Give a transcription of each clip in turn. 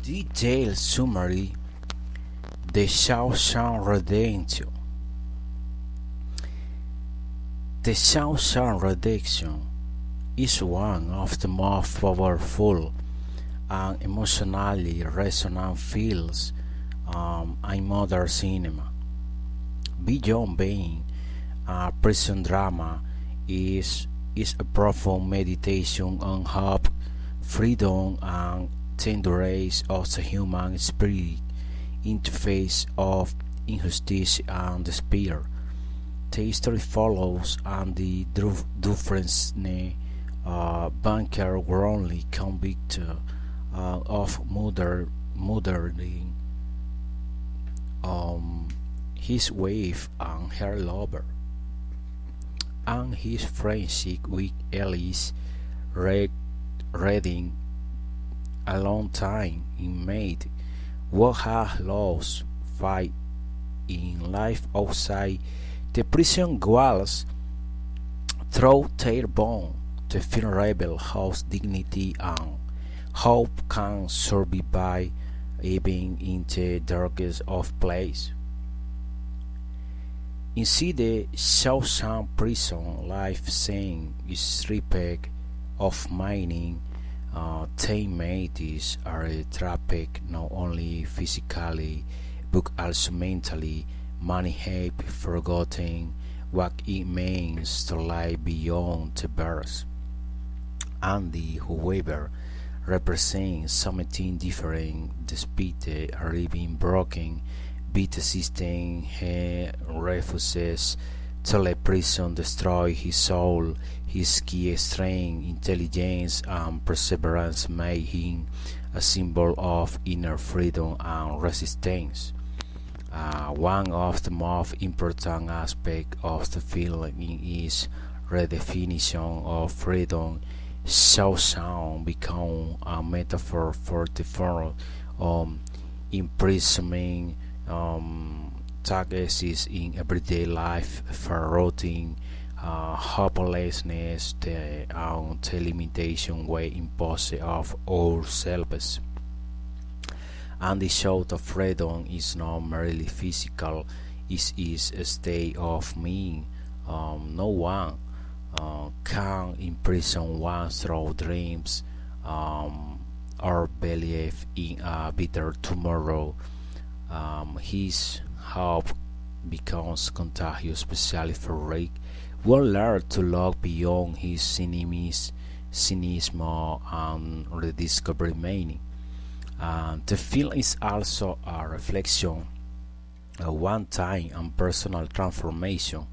Detailed summary: The Shawshank Redemption. The Shawshank Redemption is one of the most powerful and emotionally resonant films in modern cinema. Beyond being a prison drama, is a profound meditation on hope, freedom, and tenderness of the human spirit in the face of injustice and despair. The story follows Andy Dufresne, a banker wrongly convicted of murdering his wife and her lover, and his friendship with Ellis Redding, a long-time inmate who had lost faith in life outside the prison walls. Through their bond, the film reveals how dignity and hope can survive even in the darkest of places. Inside the Shawshank prison, life scene is stripped of meaning. Teammates are trapped not only physically but also mentally. Many have forgotten what it means to live beyond the bars. Andy, however, represents something different. Despite having broken beat system, he refuses to let prison destroy his soul. His key strength, intelligence, and perseverance make him a symbol of inner freedom and resistance. One of the most important aspects of the film is redefinition of freedom. Shawshank become a metaphor for the form of imprisonment that exists in everyday life, for routine, hopelessness, and the limitation we impose of ourselves. And the shout of freedom is not merely physical, it is a state of being. No one can imprison one through dreams or belief in a better tomorrow. His hope becomes contagious, especially for Rick, who learned to look beyond his cynicism and rediscover meaning. The film is also a reflection of one-time and personal transformation.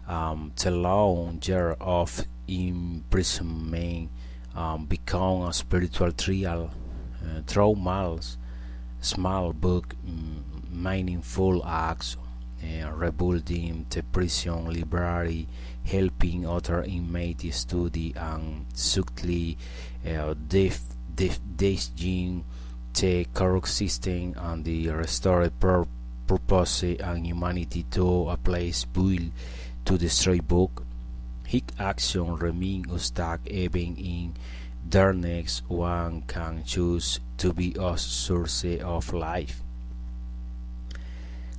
The long year of imprisonment become a spiritual trial through small book meaningful acts, rebuilding the prison library, helping other inmates study, and subtly degrading the corrupt system and the restored purpose and humanity to a place built to destroy book. His action remains stuck even in darkness. One can choose to be a source of life.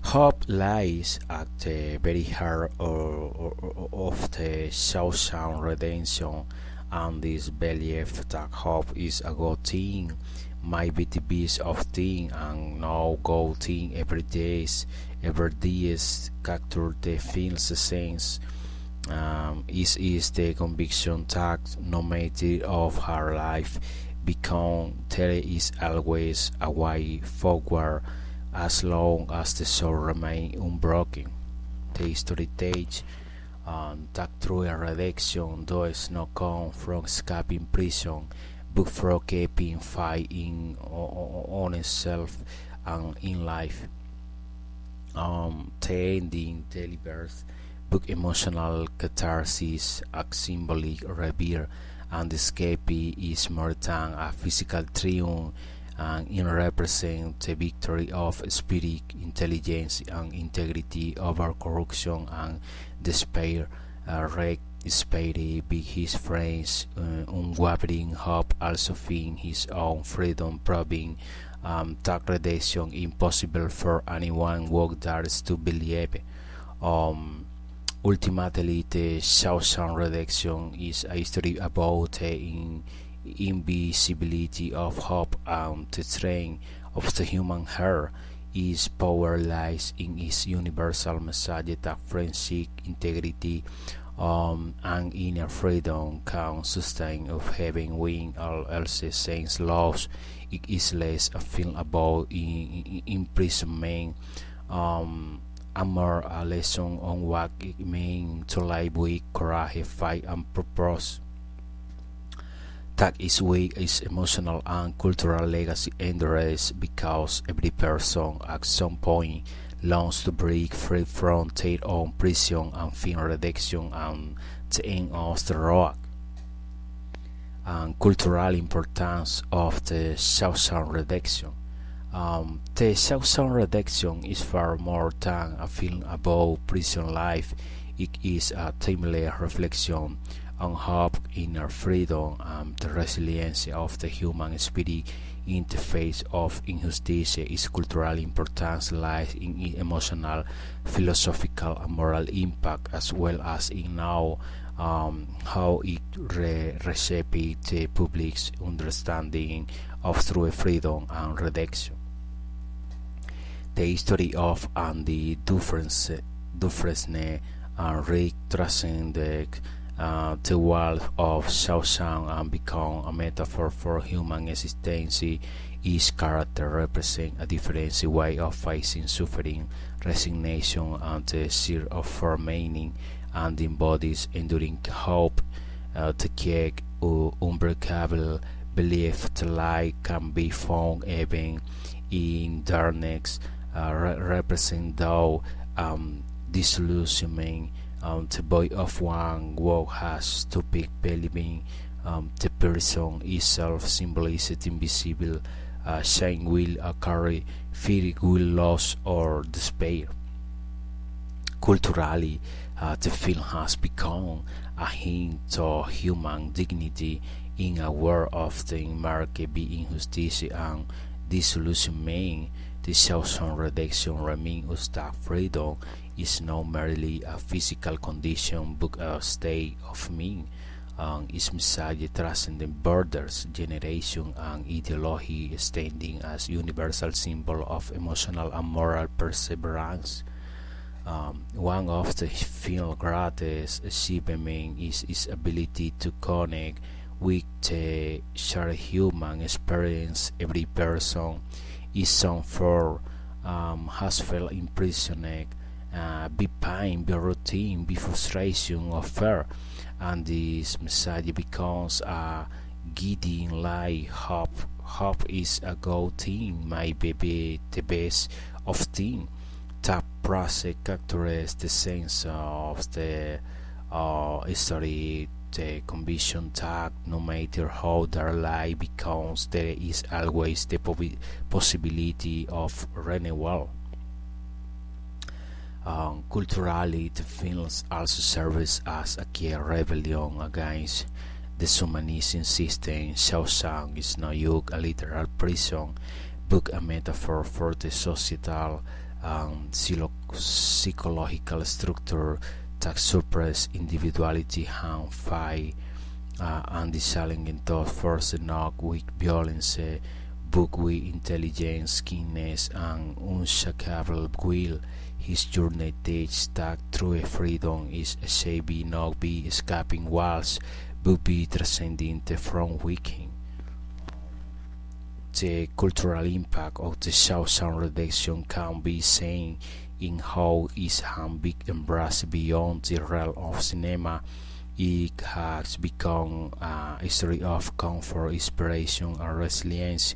Hope lies at the very heart of the Shawshank Redemption, and this belief that hope is a good thing might be the best of things and no good thing every day capture the film's essence. Is the conviction that no matter of her life become, there is always a way forward as long as the soul remains unbroken. The story teaches that true redemption does not come from escaping prison, but from keeping faith in oneself and in life. The ending delivers book emotional catharsis, a symbolic rebirth, and the escape is more than a physical triumph, and it represents the victory of spirit, intelligence, and integrity over corruption and despair. Rick Spady be his friends, unwavering hope, also find his own freedom, proving that redemption impossible for anyone who dares to believe. Um, Ultimately, the Shawshank Redemption is a story about the invisibility of hope and the strength of the human heart. Its power lies in its universal message that friendship, integrity, and inner freedom can sustain of having when all else seems lost. It is less a film about imprisonment, and more a lesson on what it means to live with courage, fight, and purpose. That is why its emotional and cultural legacy endures, because every person at some point longs to break free from their own prison and find redemption and the end of the road. And cultural importance of the Shawshank Redemption. The Shawshank Redemption is far more than a film about prison life. It is a timely reflection on hope, inner freedom, and the resilience of the human spirit in the face of injustice. Its cultural importance lies in its emotional, philosophical, and moral impact, as well as in how it reshaped the public's understanding of true freedom and redemption. The history of Andy Dufresne and Rick transcended the walls of Shawshank and become a metaphor for human existence. Each character represents a different way of facing suffering, resignation, and the search for meaning, and embodies enduring hope, the cake, unbreakable belief that light can be found even in darkness, represent though disillusionment, the void of one who has to pick believing. The person itself symbolizes invisible shame will carry fear, will loss, or despair. Culturally, the film has become a hint of human dignity in a world often marked by injustice and disillusionment. The Shawshank Redemption reminds us that freedom is not merely a physical condition but a state of mind, and its message transcends borders, generation, and ideology, standing as universal symbol of emotional and moral perseverance. One of the film's greatest achievements is its ability to connect with the shared human experience. Every person is some form has felt imprisoned by pain, by routine, by frustration or fear, and this message becomes a guiding light. Hope is a good thing, maybe be the best of things. That process characterizes the sense of the story, the conviction that no matter how their life becomes, there is always the possibility of renewal. Culturally, the films also serves as a key rebellion against the humanism system. Shawshank is not just a literal prison, but a metaphor for the societal and psychological structure that suppress individuality and fight and the challenging thought force not with violence but with intelligence, keenness, and unshakable will. His journey teaches that true freedom is achieved not by escaping walls but by transcending from within. The cultural impact of the Shawshank Redemption can be seen in how it has been embraced beyond the realm of cinema. It has become a story of comfort, inspiration, and resilience.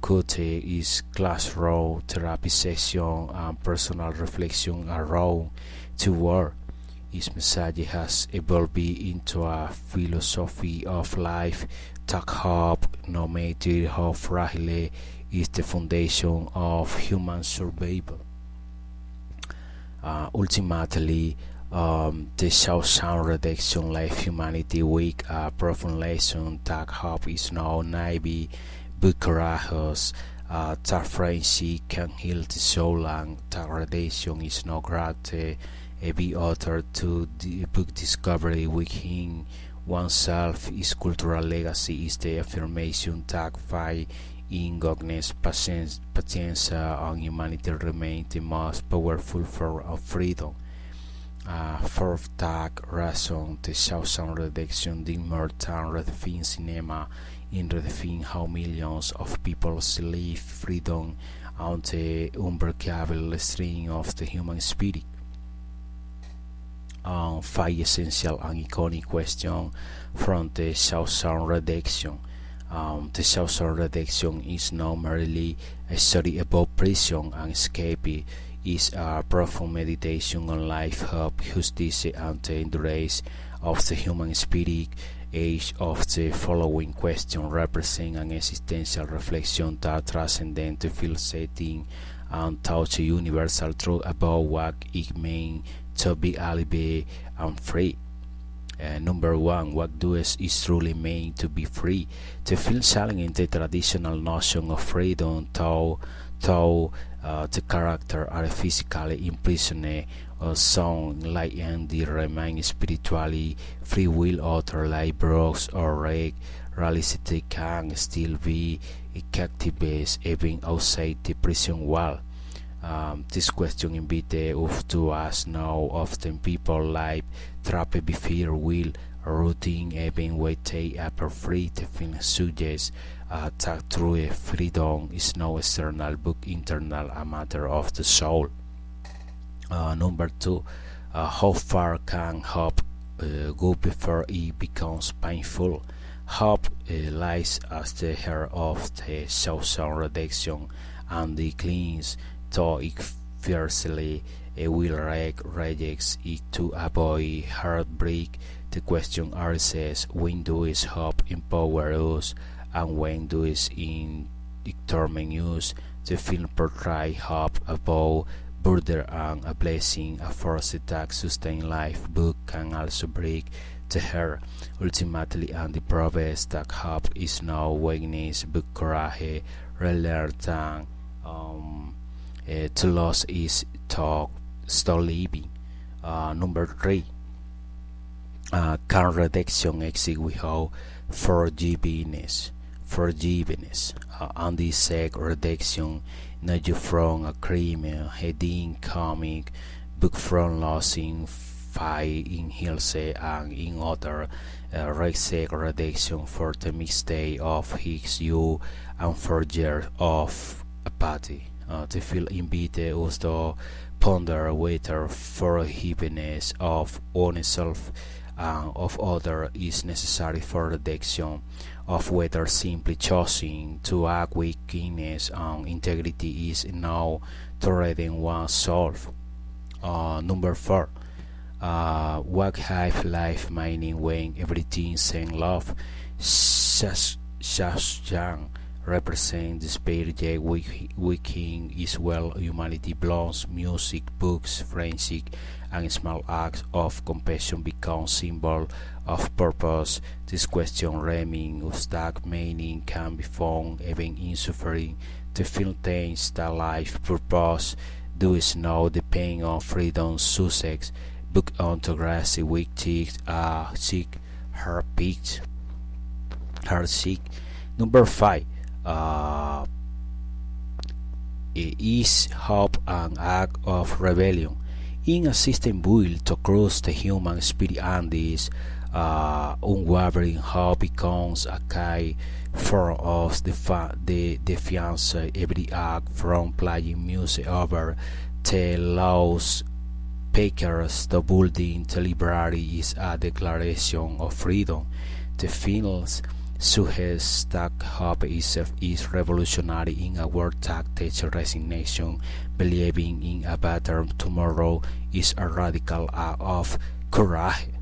Could is classroom therapy session and personal reflection around the world. His message has evolved into a philosophy of life that hope, no matter how fragile, is the foundation of human survival. Ultimately, The Southern Redaction Life Humanity Week, a profound lesson that hope is now naive, but courageous, that friendship can heal the soul, and that redemption is no great. Be uttered to the book discovery within oneself. Is cultural legacy is the affirmation that fight in goodness, patience, and humanity remain the most powerful form of freedom. For that reason, the Southern Redaction did more than redefine cinema in redefine how millions of people live freedom on the unbreakable string of the human spirit. Five essential and iconic questions from the Southern Redaction. The Southern Redaction is not merely a study about prison and escape. Is a profound meditation on life, hope, justice, and the endurance of the human spirit. Each of the following questions represent an existential reflection that transcends the field setting and touch a universal truth about what it means to be alive and free. Number one, what does it truly mean to be free? To feel challenging the traditional notion of freedom, though the character are physically imprisoned, or some like Andy remain spiritually free will, other like Brooks or Rick reality can still be captivated even outside the prison wall. This question invites us to ask now often people live trapped by fear, will, routine, even when they appear free. The film suggests that true freedom is no external but internal, a matter of the soul. Number two, how far can hope go before it becomes painful? Hope lies at the heart of the Southern Redaction and declines, though it fiercely will rejects it to avoid heartbreak. The question arises: when does hope empower us, and when does it torment us? The film portrays hope above border and a blessing, a force that sustain life, but can also break the heart. Ultimately, and the proves that hope is no weakness but courage, rather than to lose is to stop living. Number three, can redaction exist without forgiveness? And this sec redaction not from a crime, heading comic book from losing fight in Hilse and in other redaction for the mistake of his youth and for years of apathy. The film invites us to ponder whether forgiveness of oneself and of others is necessary for redaction, of whether simply choosing to act with kindness and integrity is enough to redeem one's soul. Number four, what have life meaning when everything is love? Shashan represents despair, yet within is well humanity blooms. Music, books, friendship, and small acts of compassion become symbol of purpose. This question remains that meaning can be found even in suffering. The film takes that life purpose does not depend on freedom, success, but on the grassy weak seek her pitch. Her seek. Number five. Is hope an act of rebellion? In a system built to crush the human spirit, and this unwavering hope becomes a key for us the defiance. Every act from playing music over the lost pickers to building the library is a declaration of freedom. The films suggests that hope is revolutionary in a world that teaches resignation. Believing in a better tomorrow is a radical act of courage.